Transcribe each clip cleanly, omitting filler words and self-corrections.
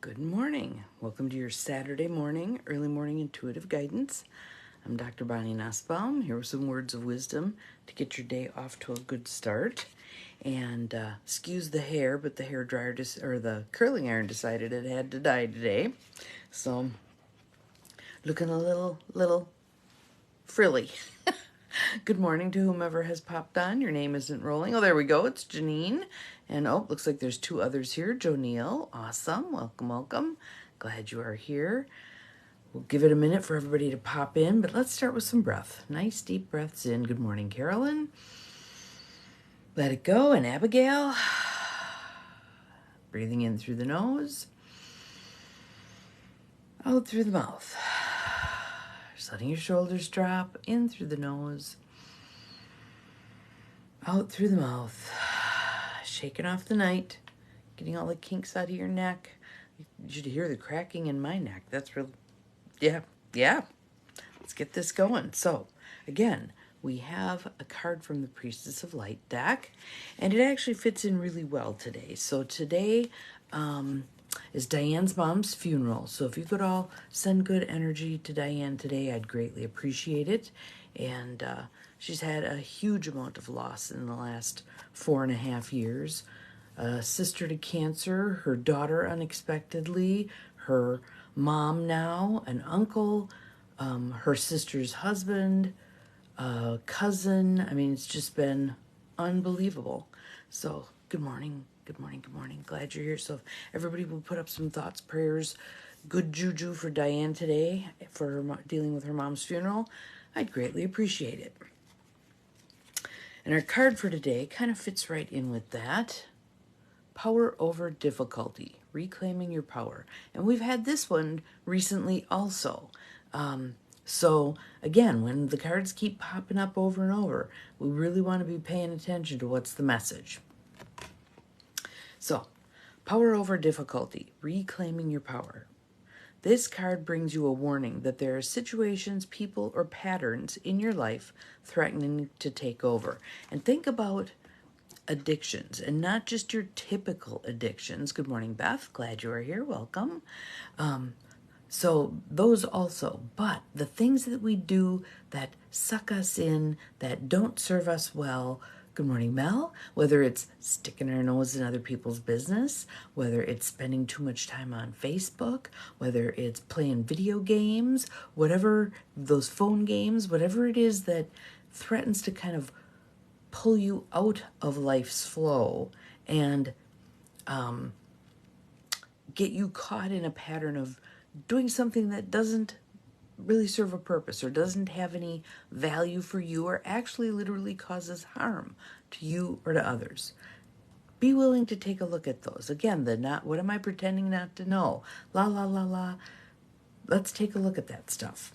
Good morning. Welcome to your Saturday morning, early morning intuitive guidance. I'm Dr. Bonnie Nussbaum, here with some words of wisdom to get your day off to a good start. And excuse the hair, but the hair dryer or the curling iron decided it had to die today. So looking a little frilly. Good morning to whomever has popped on. Your name isn't rolling. Oh, there we go. It's Janine. And looks like there's two others here. Joe Neal. Awesome. Welcome, welcome. Glad you are here. We'll give it a minute for everybody to pop in, but let's start with some breath. Nice deep breaths in. Good morning, Carolyn. Let it go. And Abigail. Breathing in through the nose. Out through the mouth. Just letting your shoulders drop in through the nose. Out through the mouth. Shaking off the night. Getting all the kinks out of your neck. You should hear the cracking in my neck. That's real. Yeah. Let's get this going. So, again, we have a card from the Priestess of Light deck, and it actually fits in really well today. So today is Diane's mom's funeral. So if you could all send good energy to Diane today, I'd greatly appreciate it. And she's had a huge amount of loss in the last 4.5 years. A sister to cancer, her daughter unexpectedly, her mom now, an uncle, her sister's husband, cousin. I mean, it's just been unbelievable. So, good morning. Glad you're here. So, if everybody will put up some thoughts, prayers, good juju for Diane today for her dealing with her mom's funeral, I'd greatly appreciate it. And our card for today kind of fits right in with that. Power over difficulty, reclaiming your power. And we've had this one recently also. So again, when the cards keep popping up over and over, we really want to be paying attention to what's the message. So, power over difficulty, reclaiming your power. This card brings you a warning that there are situations, people, or patterns in your life threatening to take over. And think about addictions, and not just your typical addictions. Good morning, Beth. Glad you are here. Welcome. So those also, but the things that we do that suck us in, that don't serve us well. Good morning, Mel. Whether it's sticking our nose in other people's business, whether it's spending too much time on Facebook, whether it's playing video games, whatever, those phone games, whatever it is that threatens to kind of pull you out of life's flow and get you caught in a pattern of doing something that doesn't really serve a purpose or doesn't have any value for you or actually literally causes harm to you or to others. Be willing to take a look at those. Again, the not, what am I pretending not to know? La, la, la, la. Let's take a look at that stuff.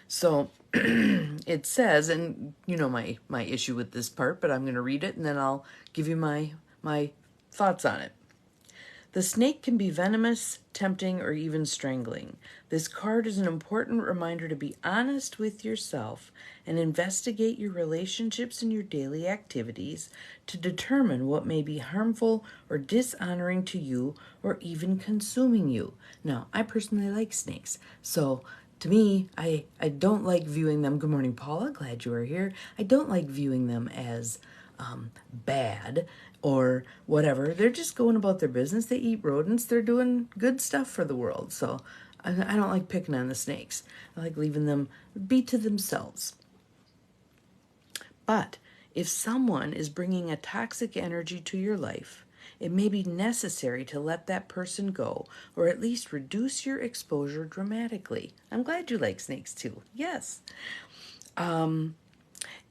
So it says, and you know my issue with this part, but I'm going to read it and then I'll give you my thoughts on it. The snake can be venomous, tempting, or even strangling. This card is an important reminder to be honest with yourself and investigate your relationships and your daily activities to determine what may be harmful or dishonoring to you or even consuming you. Now, I personally like snakes, so to me, I don't like viewing them. Good morning, Paula. Glad you are here. I don't like viewing them as bad or whatever. They're just going about their business. They eat rodents. They're doing good stuff for the world. So I don't like picking on the snakes. I like leaving them be to themselves. But if someone is bringing a toxic energy to your life, it may be necessary to let that person go or at least reduce your exposure dramatically. I'm glad you like snakes too. Yes.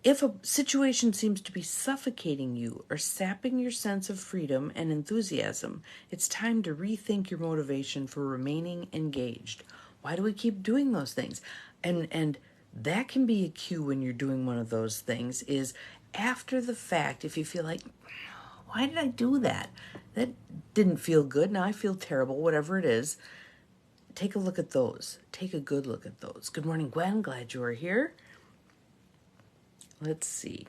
If a situation seems to be suffocating you or sapping your sense of freedom and enthusiasm, it's time to rethink your motivation for remaining engaged. Why do we keep doing those things? And that can be a cue when you're doing one of those things is after the fact, if you feel like, why did I do that? That didn't feel good. Now I feel terrible, whatever it is. Take a look at those. Take a good look at those. Good morning, Gwen. Glad you are here. Let's see.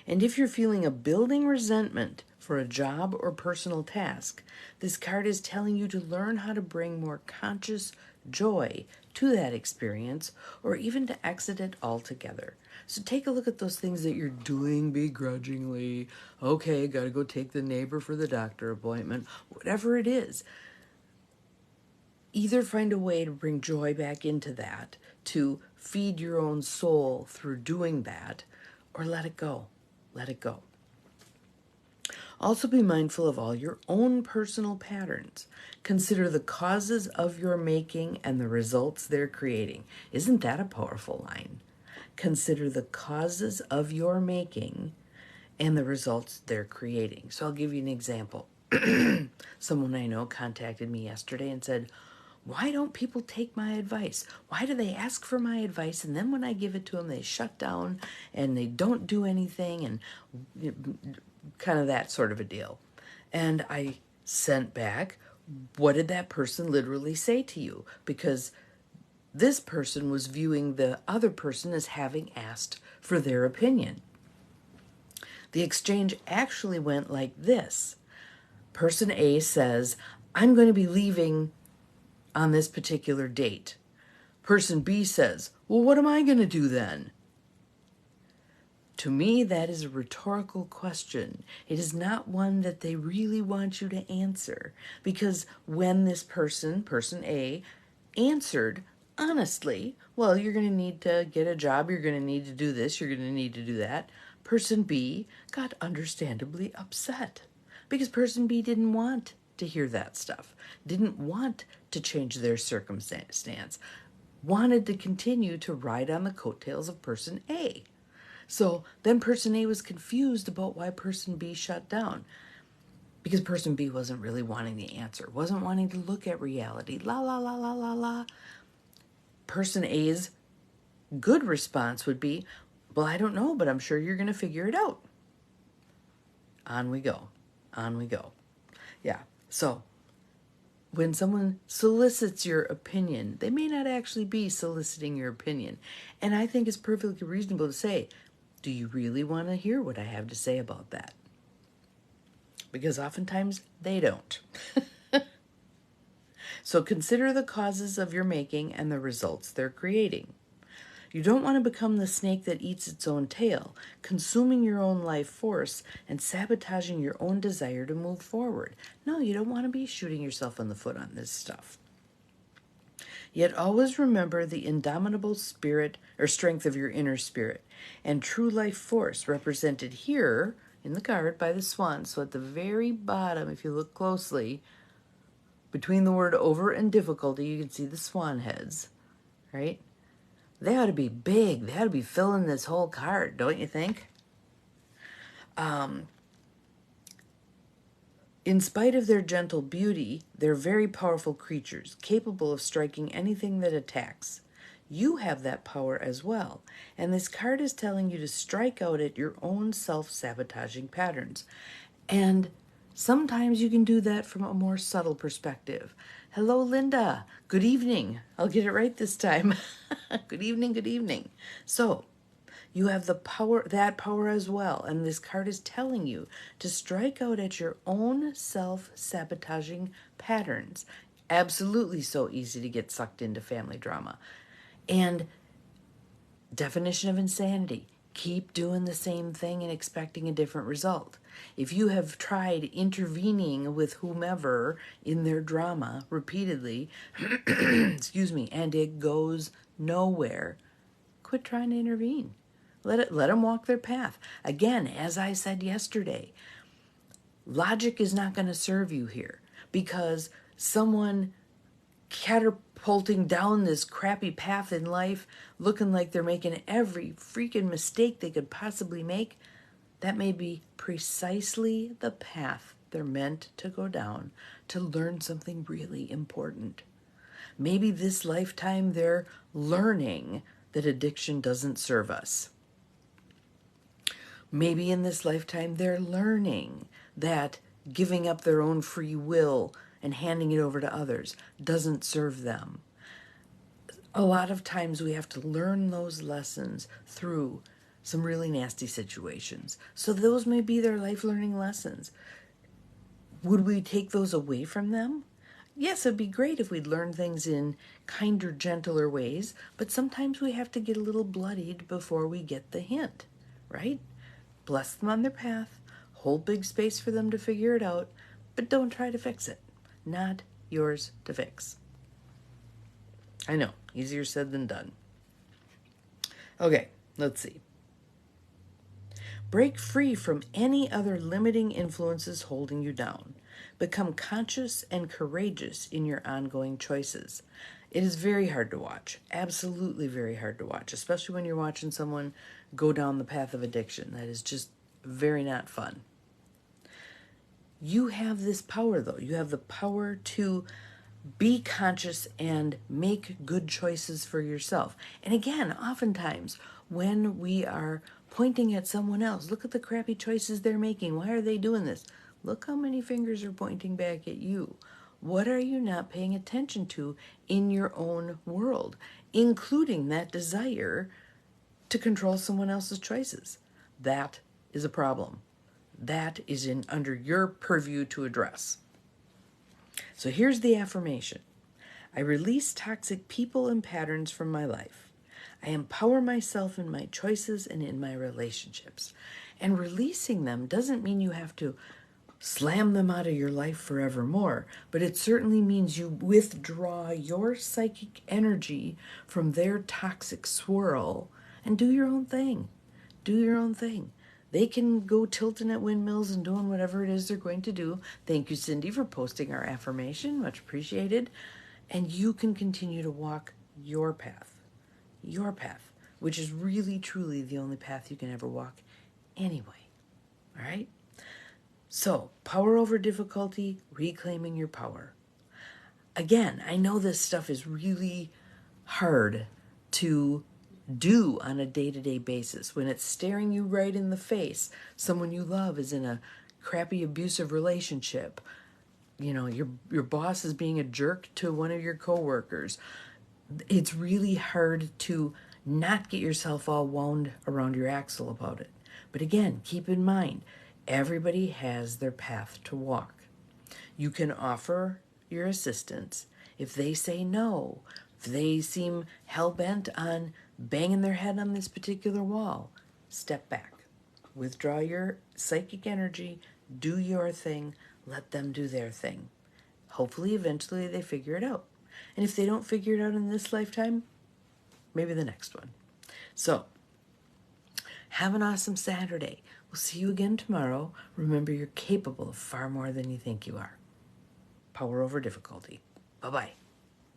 And if you're feeling a building resentment for a job or personal task. This card is telling you to learn how to bring more conscious joy to that experience, or even to exit it altogether. So take a look at those things that you're doing begrudgingly. Okay, gotta go take the neighbor for the doctor appointment. Whatever it is, either find a way to bring joy back into that, to feed your own soul through doing that, or let it go. Let it go. Also be mindful of all your own personal patterns. Consider the causes of your making and the results they're creating. Isn't that a powerful line? Consider the causes of your making and the results they're creating. So I'll give you an example. Someone I know contacted me yesterday and said, why don't people take my advice? Why do they ask for my advice, and then when I give it to them, they shut down and they don't do anything, and kind of that sort of a deal. And I sent back, what did that person literally say to you? Because this person was viewing the other person as having asked for their opinion. The exchange actually went like this. Person A says, I'm going to be leaving on this particular date. Person B says, well, what am I going to do then? To me, that is a rhetorical question. It is not one that they really want you to answer, because when this person A, answered honestly, well, you're going to need to get a job, you're going to need to do this, you're going to need to do that, person B got understandably upset because person B didn't want to hear that stuff, didn't want to change their circumstance, wanted to continue to ride on the coattails of person A. So then person A was confused about why person B shut down, because person B wasn't really wanting the answer, wasn't wanting to look at reality. La, la, la, la, la, la. Person A's good response would be, well, I don't know, but I'm sure you're going to figure it out. On we go. On we go. Yeah. So when someone solicits your opinion, they may not actually be soliciting your opinion. And I think it's perfectly reasonable to say, do you really want to hear what I have to say about that? Because oftentimes they don't. So consider the causes of your making and the results they're creating. You don't want to become the snake that eats its own tail, consuming your own life force and sabotaging your own desire to move forward. No, you don't want to be shooting yourself in the foot on this stuff. Yet always remember the indomitable spirit or strength of your inner spirit and true life force, represented here in the card by the swan. So at the very bottom, if you look closely, between the word over and difficulty, you can see the swan heads, right? They ought to be big. They ought to be filling this whole card, don't you think? In spite of their gentle beauty, they're very powerful creatures, capable of striking anything that attacks. You have that power as well, and this card is telling you to strike out at your own self-sabotaging patterns. And sometimes you can do that from a more subtle perspective. Hello, Linda. Good evening. I'll get it right this time. Good evening, good evening. So, you have the power, that power as well. And this card is telling you to strike out at your own self-sabotaging patterns. Absolutely so easy to get sucked into family drama. And definition of insanity: keep doing the same thing and expecting a different result. If you have tried intervening with whomever in their drama repeatedly, excuse me, and it goes nowhere, quit trying to intervene. Let them walk their path. Again, as I said yesterday, logic is not going to serve you here, because someone catapulting down this crappy path in life, looking like they're making every freaking mistake they could possibly make, that may be precisely the path they're meant to go down to learn something really important. Maybe this lifetime they're learning that addiction doesn't serve us. Maybe in this lifetime they're learning that giving up their own free will and handing it over to others doesn't serve them. A lot of times we have to learn those lessons through some really nasty situations. So those may be their life learning lessons. Would we take those away from them? Yes, it'd be great if we'd learn things in kinder, gentler ways, but sometimes we have to get a little bloodied before we get the hint, right? Bless them on their path, hold big space for them to figure it out, but don't try to fix it. Not yours to fix. I know, easier said than done. Okay, let's see. Break free from any other limiting influences holding you down. Become conscious and courageous in your ongoing choices. It is very hard to watch, absolutely very hard to watch, especially when you're watching someone go down the path of addiction. That is just very not fun. You have this power, though. You have the power to be conscious and make good choices for yourself. And again, oftentimes when we are pointing at someone else, look at the crappy choices they're making. Why are they doing this? Look how many fingers are pointing back at you. What are you not paying attention to in your own world, including that desire to control someone else's choices? That is a problem. That is under your purview to address. So here's the affirmation. I release toxic people and patterns from my life. I empower myself in my choices and in my relationships. And releasing them doesn't mean you have to slam them out of your life forevermore, but it certainly means you withdraw your psychic energy from their toxic swirl and do your own thing. Do your own thing. They can go tilting at windmills and doing whatever it is they're going to do. Thank you, Cindy, for posting our affirmation. Much appreciated. And you can continue to walk your path, which is really, truly the only path you can ever walk anyway. All right? So, power over difficulty, reclaiming your power. Again, I know this stuff is really hard to do on a day-to-day basis. When it's staring you right in the face, someone you love is in a crappy abusive relationship. You know, your boss is being a jerk to one of your coworkers. It's really hard to not get yourself all wound around your axle about it. But again, keep in mind, everybody has their path to walk. You can offer your assistance. If they say no, if they seem hell-bent on banging their head on this particular wall, step back. Withdraw your psychic energy, do your thing, let them do their thing. Hopefully, eventually, they figure it out. And if they don't figure it out in this lifetime, maybe the next one. So, have an awesome Saturday. We'll see you again tomorrow. Remember, you're capable of far more than you think you are. Power over difficulty. Bye-bye.